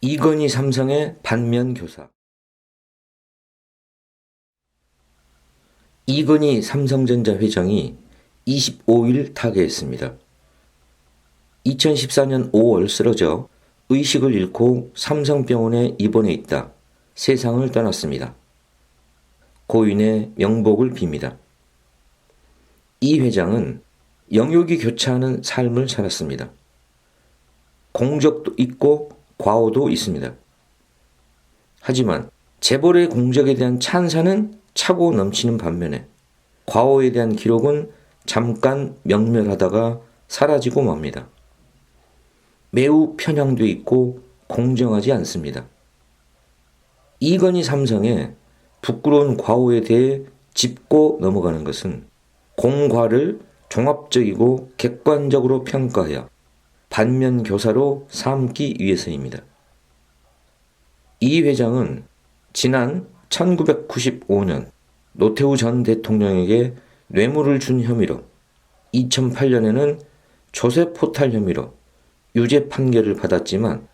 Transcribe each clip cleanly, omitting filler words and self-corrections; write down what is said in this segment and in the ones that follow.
이건희 삼성의 반면교사. 이건희 삼성전자 회장이 25일 타계했습니다. 2014년 5월 쓰러져 의식을 잃고 삼성병원에 입원해 있다 세상을 떠났습니다. 고인의 명복을 빕니다. 이 회장은 영역이 교차하는 삶을 살았습니다. 공적도 있고 과오도 있습니다. 하지만 재벌의 공적에 대한 찬사는 차고 넘치는 반면에 과오에 대한 기록은 잠깐 명멸하다가 사라지고 맙니다. 매우 편향돼 있고 공정하지 않습니다. 이건희 삼성의 부끄러운 과오에 대해 짚고 넘어가는 것은 공과를 종합적이고 객관적으로 평가하여 반면교사로 삼기 위해서입니다. 이 회장은 지난 1995년 노태우 전 대통령에게 뇌물을 준 혐의로 2008년에는 조세 포탈 혐의로 유죄 판결을 받았지만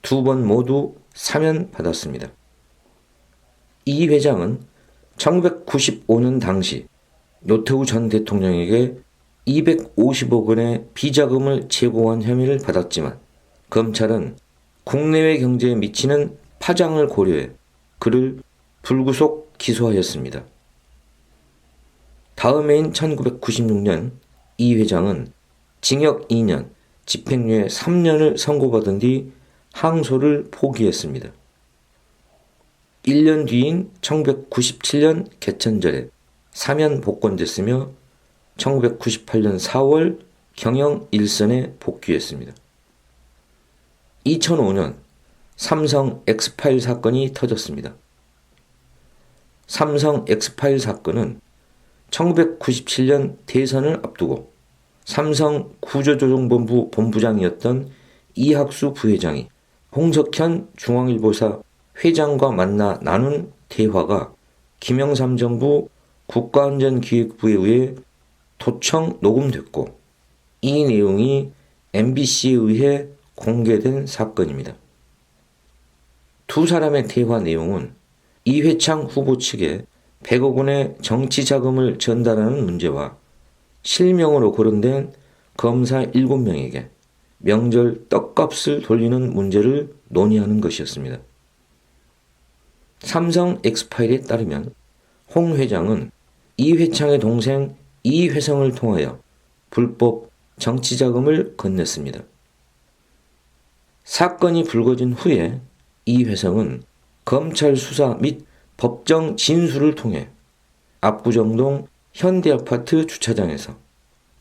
두 번 모두 사면받았습니다. 이 회장은 1995년 당시 노태우 전 대통령에게 250억 원의 비자금을 제공한 혐의를 받았지만 검찰은 국내외 경제에 미치는 파장을 고려해 그를 불구속 기소하였습니다. 다음 해인 1996년 이 회장은 징역 2년, 집행유예 3년을 선고받은 뒤 항소를 포기했습니다. 1년 뒤인 1997년 개천절에 사면 복권됐으며 1998년 4월 경영 일선에 복귀했습니다. 2005년 삼성 엑스파일 사건이 터졌습니다. 삼성 엑스파일 사건은 1997년 대선을 앞두고 삼성 구조조정본부 본부장이었던 이학수 부회장이 홍석현 중앙일보사 회장과 만나 나눈 대화가 김영삼 정부 국가안전기획부에 의해 도청 녹음됐고 이 내용이 MBC에 의해 공개된 사건입니다. 두 사람의 대화 내용은 이회창 후보 측에 100억 원의 정치 자금을 전달하는 문제와 실명으로 거론된 검사 7명에게 명절 떡값을 돌리는 문제를 논의하는 것이었습니다. 삼성 엑스파일에 따르면 홍 회장은 이회창의 동생 이회성을 통하여 불법 정치자금을 건넸습니다. 사건이 불거진 후에 이회성은 검찰 수사 및 법정 진술을 통해 압구정동 현대아파트 주차장에서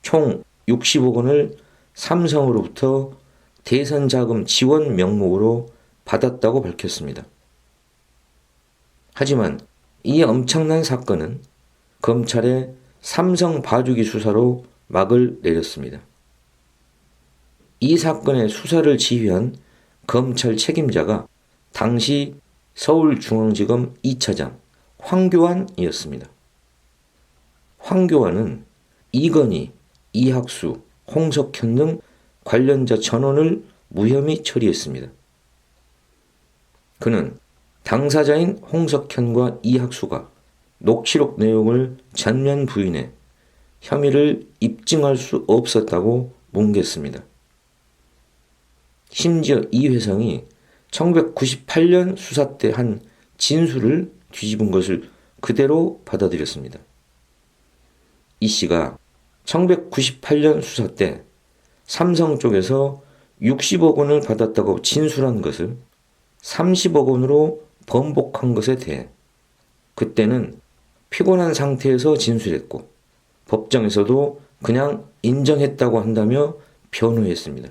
총 60억 원을 삼성으로부터 대선자금 지원 명목으로 받았다고 밝혔습니다. 하지만 이 엄청난 사건은 검찰의 삼성 봐주기 수사로 막을 내렸습니다. 이 사건의 수사를 지휘한 검찰 책임자가 당시 서울중앙지검 2차장 황교안이었습니다. 황교안은 이건희, 이학수, 홍석현 등 관련자 전원을 무혐의 처리했습니다. 그는 당사자인 홍석현과 이학수가 녹취록 내용을 전면 부인해 혐의를 입증할 수 없었다고 뭉갰습니다. 심지어 이회성이 1998년 수사 때 한 진술을 뒤집은 것을 그대로 받아들였습니다. 이 씨가 1998년 수사 때 삼성 쪽에서 60억 원을 받았다고 진술한 것을 30억 원으로 번복한 것에 대해 그때는 피곤한 상태에서 진술했고 법정에서도 그냥 인정했다고 한다며 변호했습니다.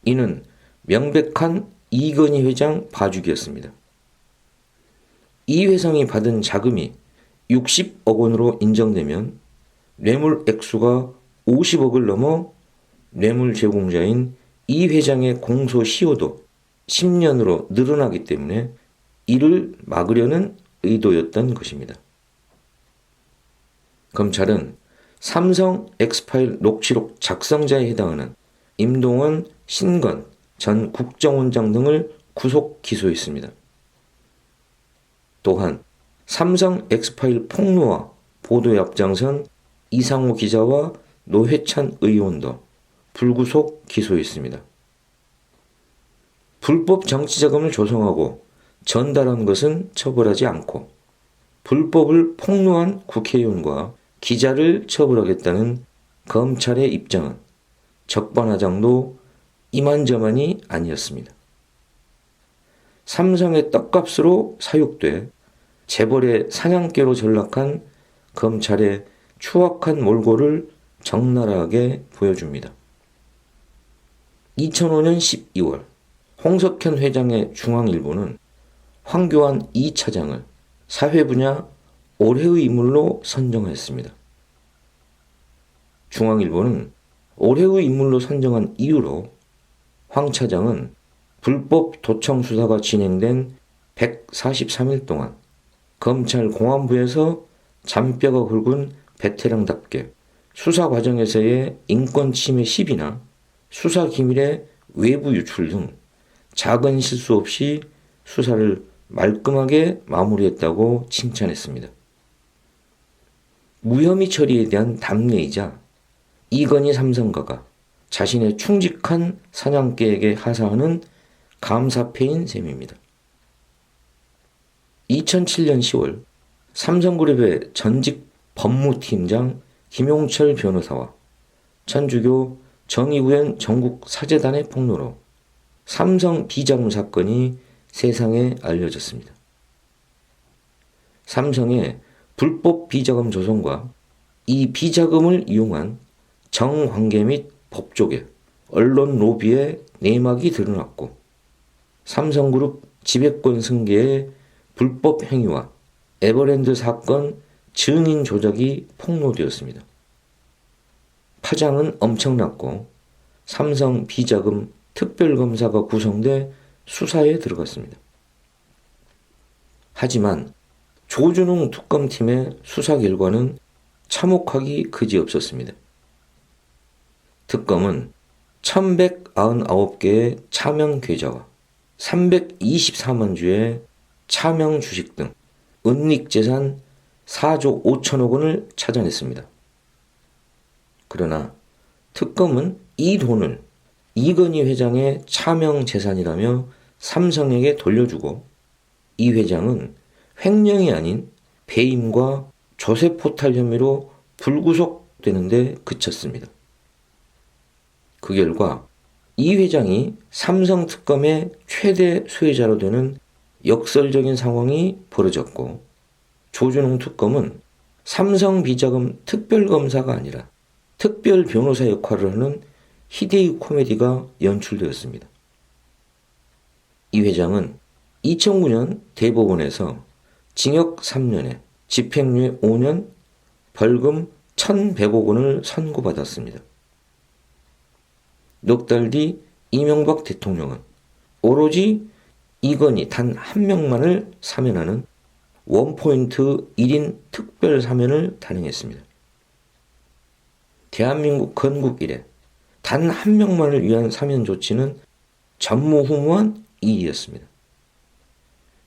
이는 명백한 이건희 회장 봐주기였습니다. 이회성이 받은 자금이 60억 원으로 인정되면 뇌물 액수가 50억을 넘어 뇌물 제공자인 이 회장의 공소시효도 10년으로 늘어나기 때문에 이를 막으려는 의도였던 것입니다. 검찰은 삼성 엑스파일 녹취록 작성자에 해당하는 임동원, 신건, 전 국정원장 등을 구속 기소했습니다. 또한 삼성 엑스파일 폭로와 보도에 앞장선 이상호 기자와 노회찬 의원도 불구속 기소했습니다. 불법 정치자금을 조성하고 전달한 것은 처벌하지 않고 불법을 폭로한 국회의원과 기자를 처벌하겠다는 검찰의 입장은 적반하장도 이만저만이 아니었습니다. 삼성의 떡값으로 사육돼 재벌의 사냥개로 전락한 검찰의 추악한 몰골을 적나라하게 보여줍니다. 2005년 12월 홍석현 회장의 중앙일보는 황교안 2차장을 사회 분야 올해의 인물로 선정했습니다. 중앙일보는 올해의 인물로 선정한 이유로 황 차장은 불법 도청 수사가 진행된 143일 동안 검찰 공안부에서 잔뼈가 굵은 베테랑답게 수사 과정에서의 인권 침해 시비나 수사 기밀의 외부 유출 등 작은 실수 없이 수사를 말끔하게 마무리했다고 칭찬했습니다. 무혐의 처리에 대한 답례이자 이건희 삼성가가 자신의 충직한 사냥개에게 하사하는 감사패인 셈입니다. 2007년 10월 삼성그룹의 전직 법무팀장 김용철 변호사와 천주교 정의구현 전국사재단의 폭로로 삼성 비자금 사건이 세상에 알려졌습니다. 삼성의 불법 비자금 조성과 이 비자금을 이용한 정관계 및 법조계, 언론 로비의 내막이 드러났고 삼성그룹 지배권 승계의 불법 행위와 에버랜드 사건 증인 조작이 폭로되었습니다. 파장은 엄청났고 삼성 비자금 특별검사가 구성돼 수사에 들어갔습니다. 하지만 조준웅 특검팀의 수사 결과는 참혹하기 그지없었습니다. 특검은 1199개의 차명 계좌와 324만 주의 차명 주식 등 은닉재산 4조 5천억 원을 찾아냈습니다. 그러나 특검은 이 돈을 이건희 회장의 차명 재산이라며 삼성에게 돌려주고 이 회장은 횡령이 아닌 배임과 조세 포탈 혐의로 불구속되는 데 그쳤습니다. 그 결과 이 회장이 삼성 특검의 최대 수혜자로 되는 역설적인 상황이 벌어졌고 조준웅 특검은 삼성 비자금 특별검사가 아니라 특별 변호사 역할을 하는 희대의 코미디가 연출되었습니다. 이 회장은 2009년 대법원에서 징역 3년에 집행유예 5년, 벌금 1,100억 원을 선고받았습니다. 넉 달 뒤 이명박 대통령은 오로지 이건희 단 한 명만을 사면하는 원포인트 1인 특별 사면을 단행했습니다. 대한민국 건국 이래 단 한 명만을 위한 사면 조치는 전무후무한 일이었습니다.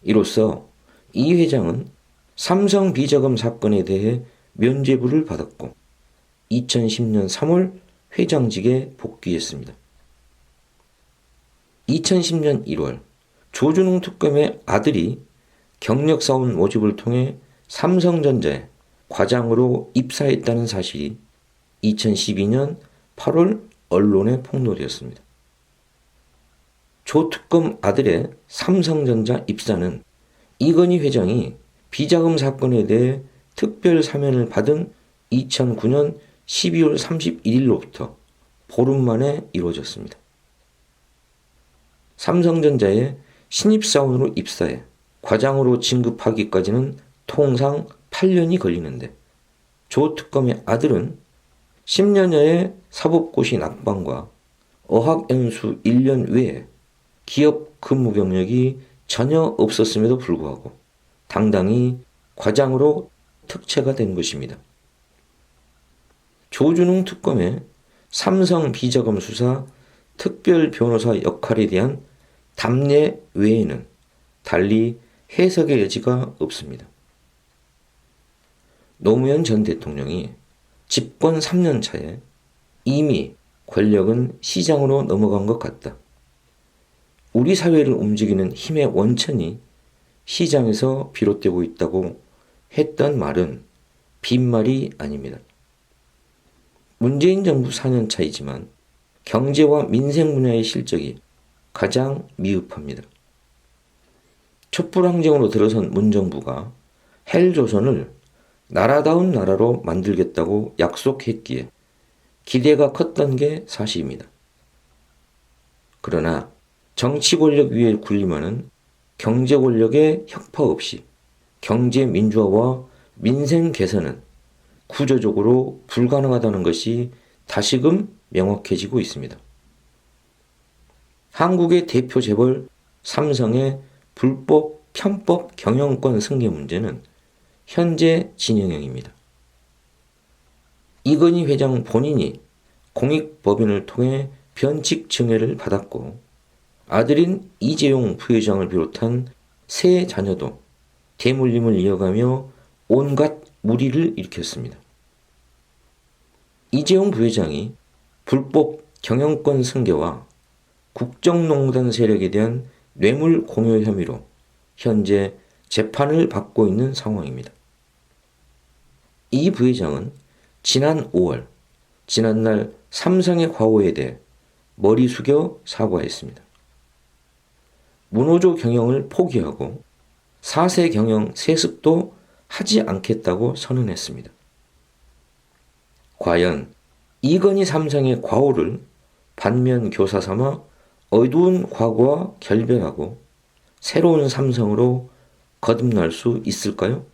이로써 이 회장은 삼성 비자금 사건에 대해 면죄부를 받았고 2010년 3월 회장직에 복귀했습니다. 2010년 1월 조준웅 특검의 아들이 경력사원 모집을 통해 삼성전자에 과장으로 입사했다는 사실이 2012년 8월 언론에 폭로되었습니다. 조 특검 아들의 삼성전자 입사는 이건희 회장이 비자금 사건에 대해 특별 사면을 받은 2009년 12월 31일로부터 보름 만에 이루어졌습니다. 삼성전자에 신입사원으로 입사해 과장으로 진급하기까지는 통상 8년이 걸리는데 조 특검의 아들은 10년여의 사법고시 낙방과 어학연수 1년 외에 기업 근무 경력이 전혀 없었음에도 불구하고 당당히 과장으로 특채가 된 것입니다. 조준웅 특검의 삼성 비자금 수사 특별 변호사 역할에 대한 답례 외에는 달리 해석의 여지가 없습니다. 노무현 전 대통령이 집권 3년 차에 이미 권력은 시장으로 넘어간 것 같다. 우리 사회를 움직이는 힘의 원천이 시장에서 비롯되고 있다고 했던 말은 빈말이 아닙니다. 문재인 정부 4년 차이지만 경제와 민생 분야의 실적이 가장 미흡합니다. 촛불항쟁으로 들어선 문정부가 헬조선을 나라다운 나라로 만들겠다고 약속했기에 기대가 컸던 게 사실입니다. 그러나 정치 권력 위에 군림하는 경제 권력의 혁파 없이 경제 민주화와 민생 개선은 구조적으로 불가능하다는 것이 다시금 명확해지고 있습니다. 한국의 대표 재벌 삼성의 불법 편법 경영권 승계 문제는 현재 진행형입니다. 이건희 회장 본인이 공익법인을 통해 변칙 증여를 받았고 아들인 이재용 부회장을 비롯한 세 자녀도 대물림을 이어가며 온갖 무리를 일으켰습니다. 이재용 부회장이 불법 경영권 승계와 국정농단 세력에 대한 뇌물 공여 혐의로 현재 재판을 받고 있는 상황입니다. 이 부회장은 지난 5월 지난날 삼성의 과오에 대해 머리 숙여 사과했습니다. 문호조 경영을 포기하고 4세 경영 세습도 하지 않겠다고 선언했습니다. 과연 이건희 삼성의 과오를 반면 교사 삼아 어두운 과거와 결별하고 새로운 삼성으로 거듭날 수 있을까요?